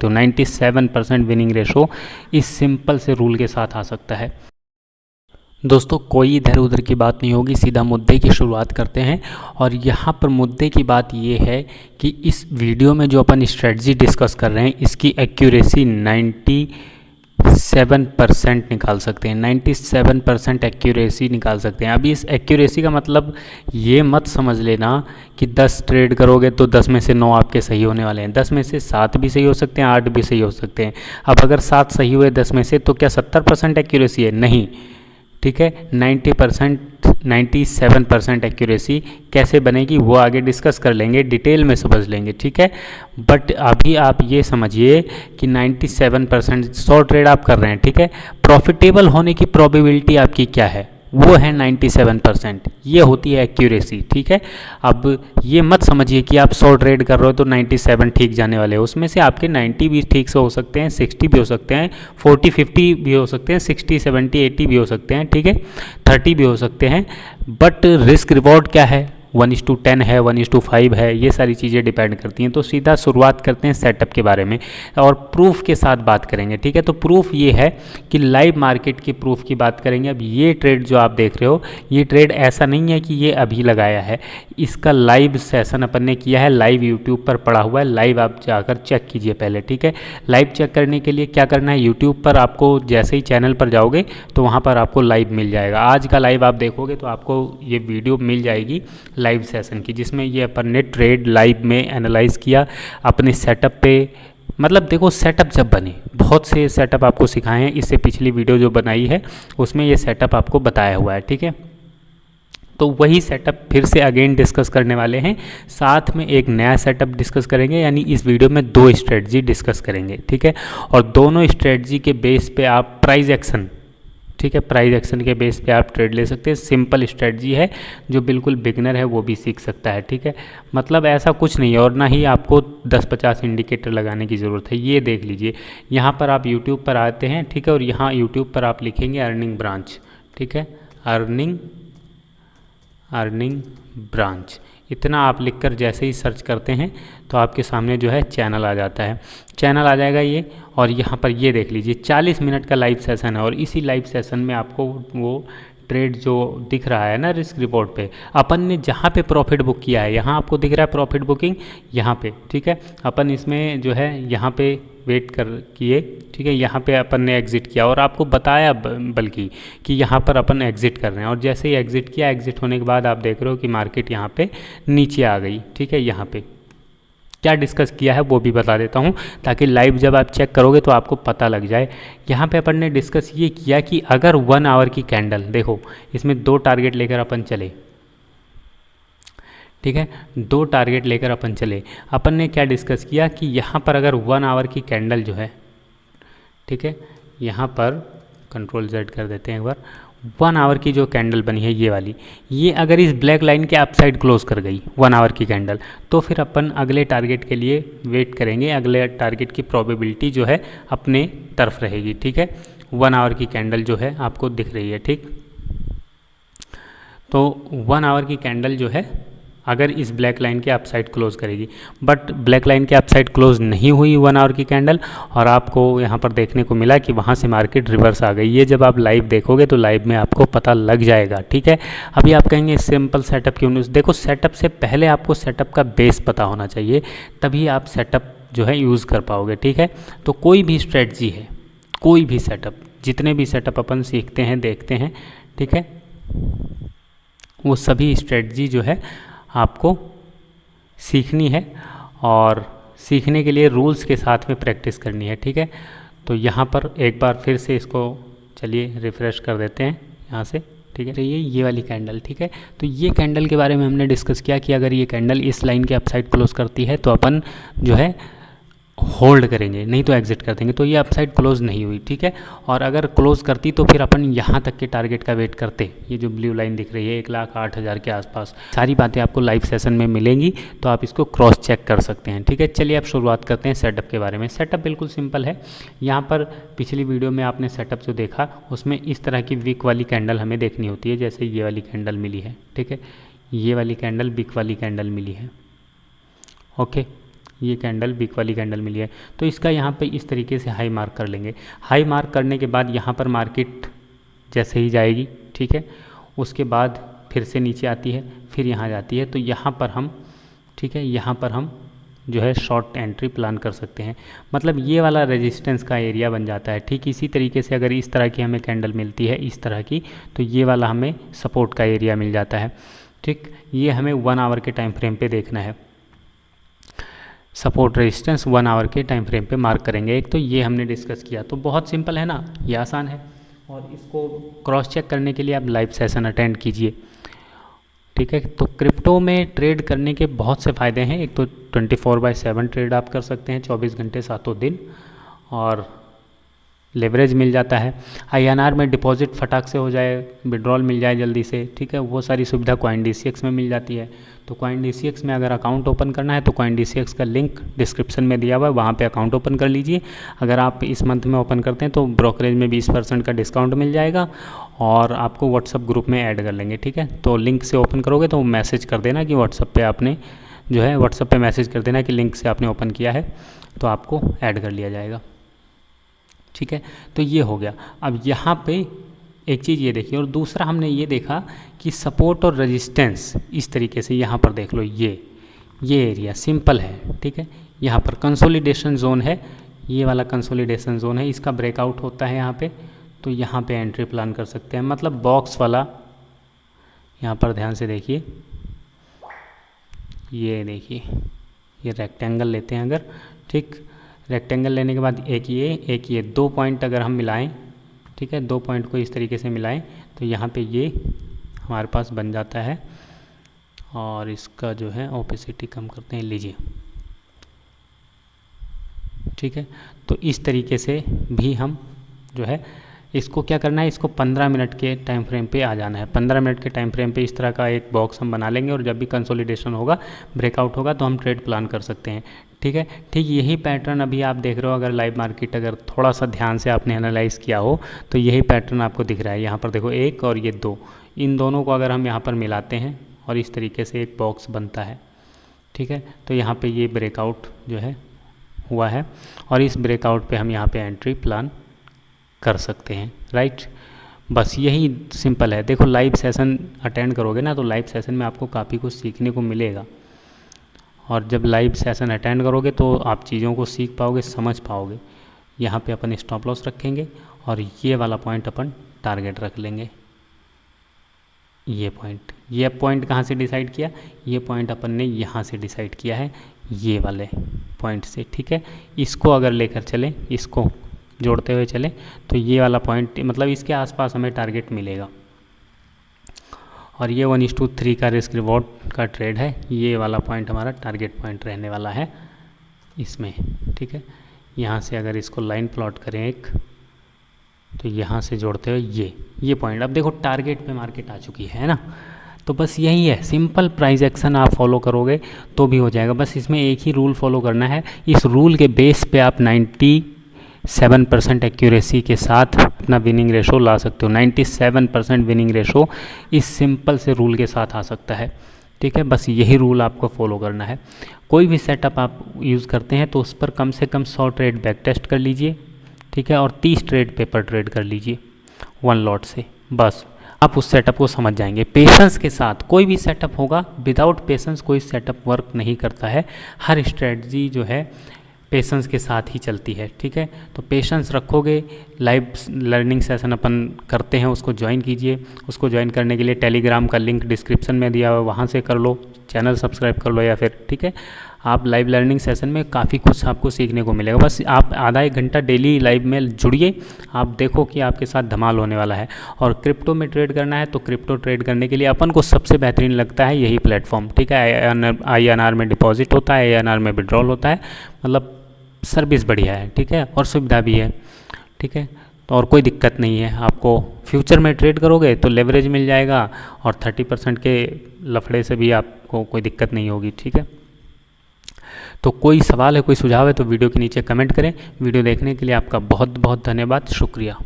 तो 97% winning ratio इस simple से रूल के साथ आ सकता है। दोस्तों कोई इधर उधर की बात नहीं होगी, सीधा मुद्दे की शुरुआत करते हैं। और यहाँ पर मुद्दे की बात ये है कि इस वीडियो में जो अपन स्ट्रेटजी डिस्कस कर रहे हैं इसकी एक्यूरेसी 97% निकाल सकते हैं, 97% एक्यूरेसी निकाल सकते हैं। अभी इस एक्यूरेसी का मतलब ये मत समझ लेना कि 10 ट्रेड करोगे तो 10 में से 9 आपके सही होने वाले हैं, 10 में से 7 भी सही हो सकते हैं, 8 भी सही हो सकते हैं। अब अगर 7 सही हुए 10 में से तो क्या 70% एक्यूरेसी है? नहीं, ठीक है। 97% एक्यूरेसी कैसे बनेगी वो आगे डिस्कस कर लेंगे, डिटेल में समझ लेंगे, ठीक है। बट अभी आप ये समझिए कि 97% 100 ट्रेड आप कर रहे हैं, ठीक है, प्रॉफिटेबल होने की प्रोबेबिलिटी आपकी क्या है? वो है 97%, ये होती है एक्यूरेसी, ठीक है। अब ये मत समझिए कि आप 100 ट्रेड कर रहे हो तो 97 ठीक जाने वाले हो, उसमें से आपके 90 भी ठीक से हो सकते हैं, 60 भी हो सकते हैं, 40-50 भी हो सकते हैं, 60-70-80 भी हो सकते हैं, ठीक है, 30 भी हो सकते हैं। बट रिस्क रिवॉर्ड क्या है? 1:10 है, 1:5 है, ये सारी चीज़ें डिपेंड करती हैं। तो सीधा शुरुआत करते हैं सेटअप के बारे में और प्रूफ के साथ बात करेंगे, ठीक है। तो प्रूफ ये है कि लाइव मार्केट की प्रूफ की बात करेंगे। अब ये ट्रेड जो आप देख रहे हो, ये ट्रेड ऐसा नहीं है कि ये अभी लगाया है, इसका लाइव सेशन अपन ने किया है, लाइव यूट्यूब पर पड़ा हुआ है, लाइव आप जाकर चेक कीजिए पहले, ठीक है। लाइव चेक करने के लिए क्या करना है, यूट्यूब पर आपको जैसे ही चैनल पर जाओगे तो वहाँ पर आपको लाइव मिल जाएगा। आज का लाइव आप देखोगे तो आपको ये वीडियो मिल जाएगी लाइव सेशन की, जिसमें ये अपन ने ट्रेड लाइव में एनालाइज किया अपने सेटअप पे। मतलब देखो सेटअप जब बने, बहुत से सेटअप आपको सिखाए हैं, इससे पिछली वीडियो जो बनाई है उसमें ये सेटअप आपको बताया हुआ है, ठीक है। तो वही सेटअप फिर से अगेन डिस्कस करने वाले हैं, साथ में एक नया सेटअप डिस्कस करेंगे, यानी इस वीडियो में 2 स्ट्रेटजी डिस्कस करेंगे, ठीक है। और दोनों स्ट्रेटजी के बेस पे आप प्राइस एक्शन, ठीक है, प्राइस एक्शन के बेस पे आप ट्रेड ले सकते हैं। सिंपल स्ट्रेटजी है, जो बिल्कुल बिगनर है वो भी सीख सकता है, ठीक है। मतलब ऐसा कुछ नहीं है, और ना ही आपको 10-50 इंडिकेटर लगाने की ज़रूरत है। ये देख लीजिए, यहाँ पर आप यूट्यूब पर आते हैं, ठीक है, और यहाँ यूट्यूब पर आप लिखेंगे अर्निंग ब्रांच, ठीक है, अर्निंग ब्रांच, इतना आप लिखकर जैसे ही सर्च करते हैं तो आपके सामने जो है चैनल आ जाता है, चैनल आ जाएगा ये। और यहाँ पर ये देख लीजिए 40 मिनट का लाइव सेशन है, और इसी लाइव सेशन में आपको वो ट्रेड जो दिख रहा है ना रिस्क रिपोर्ट पे, अपन ने जहाँ पे प्रॉफिट बुक किया है, यहाँ आपको दिख रहा है प्रॉफिट बुकिंग यहाँ पे, ठीक है। अपन इसमें जो है यहाँ पे वेट कर किए, ठीक है, यहाँ पे अपन ने एग्ज़िट किया और आपको बताया बल्कि कि यहाँ पर अपन एग्ज़िट कर रहे हैं। और जैसे ही एग्ज़िट किया, एग्ज़िट होने के बाद आप देख रहे हो कि मार्केट यहाँ पे नीचे आ गई, ठीक है। यहाँ पे क्या डिस्कस किया है वो भी बता देता हूँ, ताकि लाइव जब आप चेक करोगे तो आपको पता लग जाए। यहाँ पे अपन ने डिस्कस ये किया कि अगर 1 आवर की कैंडल, देखो इसमें 2 टारगेट लेकर अपन चले, ठीक है, 2 टारगेट लेकर अपन चले। अपन ने क्या डिस्कस किया कि यहाँ पर अगर 1 आवर की कैंडल जो है, ठीक है, यहाँ पर Ctrl Z कर देते हैं एक बार, 1 आवर की जो कैंडल बनी है ये वाली, ये अगर इस ब्लैक लाइन के अपसाइड क्लोज कर गई 1 आवर की कैंडल, तो फिर अपन अगले टारगेट के लिए वेट करेंगे, अगले टारगेट की प्रोबेबिलिटी जो है अपने तरफ रहेगी, ठीक है। 1 आवर की कैंडल जो है आपको दिख रही है, ठीक। तो 1 आवर की कैंडल जो है अगर इस ब्लैक लाइन के अपसाइड क्लोज करेगी, बट ब्लैक लाइन के अपसाइड क्लोज नहीं हुई 1 आवर की कैंडल, और आपको यहाँ पर देखने को मिला कि वहाँ से मार्केट रिवर्स आ गई। ये जब आप लाइव देखोगे तो लाइव में आपको पता लग जाएगा, ठीक है। अभी आप कहेंगे सिंपल सेटअप क्यों नहीं? देखो सेटअप से पहले आपको सेटअप का बेस पता होना चाहिए, तभी आप सेटअप जो है यूज़ कर पाओगे, ठीक है। तो कोई भी स्ट्रेटजी है, कोई भी सेटअप, जितने भी सेटअप अपन सीखते हैं देखते हैं, ठीक है, वो सभी स्ट्रेटजी जो है आपको सीखनी है, और सीखने के लिए रूल्स के साथ में प्रैक्टिस करनी है, ठीक है। तो यहाँ पर एक बार फिर से इसको चलिए रिफ़्रेश कर देते हैं यहाँ से, ठीक है। तो ये वाली कैंडल, ठीक है, तो ये कैंडल के बारे में हमने डिस्कस किया कि अगर ये कैंडल इस लाइन के अपसाइड क्लोज करती है तो अपन जो है होल्ड करेंगे, नहीं तो एग्जिट कर देंगे। तो ये अपसाइड क्लोज नहीं हुई, ठीक है, और अगर क्लोज करती तो फिर अपन यहाँ तक के टारगेट का वेट करते। ये जो ब्लू लाइन दिख रही है 1,08,000 के आसपास, सारी बातें आपको लाइव सेशन में मिलेंगी, तो आप इसको क्रॉस चेक कर सकते हैं, ठीक है। चलिए अब शुरुआत करते हैं सेटअप के बारे में। सेटअप बिल्कुल सिंपल है। यहाँ पर पिछली वीडियो में आपने सेटअप जो देखा उसमें इस तरह की वीक वाली कैंडल हमें देखनी होती है, जैसे ये वाली कैंडल मिली है, ठीक है, ये वाली कैंडल वीक वाली कैंडल मिली है, ओके। ये कैंडल वीक वाली कैंडल मिली है, तो इसका यहाँ पे इस तरीके से हाई मार्क कर लेंगे। हाई मार्क करने के बाद यहाँ पर मार्केट जैसे ही जाएगी, ठीक है, उसके बाद फिर से नीचे आती है, फिर यहाँ जाती है, तो यहाँ पर हम, ठीक है, यहाँ पर हम जो है शॉर्ट एंट्री प्लान कर सकते हैं। मतलब ये वाला रेजिस्टेंस का एरिया बन जाता है। ठीक इसी तरीके से अगर इस तरह की हमें कैंडल मिलती है इस तरह की, तो ये वाला हमें सपोर्ट का एरिया मिल जाता है। ठीक, ये हमें 1 आवर के टाइम फ्रेम पे देखना है। सपोर्ट रेजिस्टेंस 1 आवर के टाइम फ्रेम पे मार्क करेंगे। एक तो ये हमने डिस्कस किया, तो बहुत सिंपल है ना, ये आसान है। और इसको क्रॉस चेक करने के लिए आप लाइव सेशन अटेंड कीजिए। ठीक है, तो क्रिप्टो में ट्रेड करने के बहुत से फ़ायदे हैं। एक तो 24/7 ट्रेड आप कर सकते हैं, 24 घंटे 7 दिन, और लेवरेज मिल जाता है। INR में डिपॉजिट फटाक से हो जाए, विड्रॉल मिल जाए जल्दी से, ठीक है, वो सारी सुविधा CoinDCX में मिल जाती है। तो CoinDCX में अगर अकाउंट ओपन करना है तो CoinDCX का लिंक डिस्क्रिप्शन में दिया हुआ है, वहाँ पे अकाउंट ओपन कर लीजिए। अगर आप इस मंथ में ओपन करते हैं तो ब्रोकरेज में 20% का डिस्काउंट मिल जाएगा, और आपको व्हाट्सअप ग्रुप में ऐड कर लेंगे। ठीक है, तो लिंक से ओपन करोगे तो मैसेज कर देना कि व्हाट्सअप पे आपने जो है, व्हाट्सअप पे मैसेज कर देना कि लिंक से आपने ओपन किया है, तो आपको ऐड कर लिया जाएगा। ठीक है, तो ये हो गया। अब यहाँ पे एक चीज़ ये देखिए, और दूसरा हमने ये देखा कि सपोर्ट और रेजिस्टेंस इस तरीके से यहाँ पर देख लो, ये एरिया सिंपल है। ठीक है, यहाँ पर कंसोलिडेशन जोन है, ये वाला कंसोलिडेशन जोन है, इसका ब्रेकआउट होता है यहाँ पे, तो यहाँ पे एंट्री प्लान कर सकते हैं। मतलब बॉक्स वाला, यहाँ पर ध्यान से देखिए, ये देखिए, ये रेक्टेंगल लेते हैं अगर, ठीक, रेक्टेंगल लेने के बाद एक ये 2 पॉइंट अगर हम मिलाएं, ठीक है, 2 पॉइंट को इस तरीके से मिलाएं, तो यहाँ पे ये हमारे पास बन जाता है। और इसका जो है ओपेसिटी कम करते हैं, लीजिए। ठीक है, तो इस तरीके से भी हम जो है इसको क्या करना है, इसको 15 मिनट के टाइम फ्रेम पे आ जाना है। 15 मिनट के टाइम फ्रेम पे इस तरह का एक बॉक्स हम बना लेंगे, और जब भी कंसोलिडेशन होगा, ब्रेकआउट होगा, तो हम ट्रेड प्लान कर सकते हैं। ठीक है, ठीक यही पैटर्न अभी आप देख रहे हो। अगर लाइव मार्केट अगर थोड़ा सा ध्यान से आपने एनालाइज़ किया हो तो यही पैटर्न आपको दिख रहा है। यहाँ पर देखो, 1 और ये 2, इन दोनों को अगर हम यहाँ पर मिलाते हैं और इस तरीके से एक बॉक्स बनता है। ठीक है, तो यहाँ पे ये ब्रेकआउट जो है हुआ है, और इस ब्रेकआउट पे हम यहाँ पे एंट्री प्लान कर सकते हैं। राइट, बस यही सिंपल है। देखो, लाइव सेशन अटेंड करोगे ना, तो लाइव सेशन में आपको काफ़ी कुछ सीखने को मिलेगा, और जब लाइव सेशन अटेंड करोगे तो आप चीज़ों को सीख पाओगे, समझ पाओगे। यहाँ पे अपन स्टॉप लॉस रखेंगे, और ये वाला पॉइंट अपन टारगेट रख लेंगे। ये पॉइंट कहाँ से डिसाइड किया, ये पॉइंट अपन ने यहाँ से डिसाइड किया है, ये वाले पॉइंट से। ठीक है, इसको अगर लेकर चलें, इसको जोड़ते हुए चलें, तो ये वाला पॉइंट, मतलब इसके आसपास हमें टारगेट मिलेगा। और ये 1:3 का रिस्क रिवॉर्ड का ट्रेड है, ये वाला पॉइंट हमारा टारगेट पॉइंट रहने वाला है इसमें। ठीक है, यहाँ से अगर इसको लाइन प्लॉट करें एक, तो यहाँ से जोड़ते हुए ये पॉइंट, अब देखो टारगेट पे मार्केट आ चुकी है ना। तो बस यही है, सिंपल प्राइस एक्शन आप फॉलो करोगे तो भी हो जाएगा। बस इसमें एक ही रूल फॉलो करना है, इस रूल के बेस पे आप 97% एक्यूरेसी के साथ अपना विनिंग रेशो ला सकते हो। 97% विनिंग रेशो इस सिंपल से रूल के साथ आ सकता है। ठीक है, बस यही रूल आपको फॉलो करना है। कोई भी सेटअप आप यूज़ करते हैं तो उस पर कम से कम 100 ट्रेड बैक टेस्ट कर लीजिए। ठीक है, और 30 ट्रेड पेपर ट्रेड कर लीजिए 1 लॉट से, बस आप उस सेटअप को समझ जाएंगे। पेशेंस के साथ कोई भी सेटअप होगा, विदाउट पेशेंस कोई सेटअप वर्क नहीं करता है। हर स्ट्रेटजी जो है पेशेंस के साथ ही चलती है। ठीक है, तो पेशेंस रखोगे। लाइव लर्निंग सेशन अपन करते हैं, उसको ज्वाइन कीजिए। उसको ज्वाइन करने के लिए टेलीग्राम का लिंक डिस्क्रिप्शन में दिया हुआ है, वहाँ से कर लो, चैनल सब्सक्राइब कर लो, या फिर ठीक है, आप लाइव लर्निंग सेशन में काफ़ी कुछ आपको सीखने को मिलेगा। बस आप आधा 1 घंटा डेली लाइव में जुड़िए, आप देखो कि आपके साथ धमाल होने वाला है। और क्रिप्टो में ट्रेड करना है तो क्रिप्टो ट्रेड करने के लिए अपन को सबसे बेहतरीन लगता है यही प्लेटफॉर्म। ठीक है, INR में डिपॉजिट होता है, INR में विड्रॉल होता है, मतलब सर्विस बढ़िया है। ठीक है, और सुविधा भी है। ठीक है, तो और कोई दिक्कत नहीं है। आपको फ्यूचर में ट्रेड करोगे तो लेवरेज मिल जाएगा, और 30% के लफड़े से भी आपको कोई दिक्कत नहीं होगी। ठीक है, तो कोई सवाल है, कोई सुझाव है तो वीडियो के नीचे कमेंट करें। वीडियो देखने के लिए आपका बहुत बहुत धन्यवाद, शुक्रिया।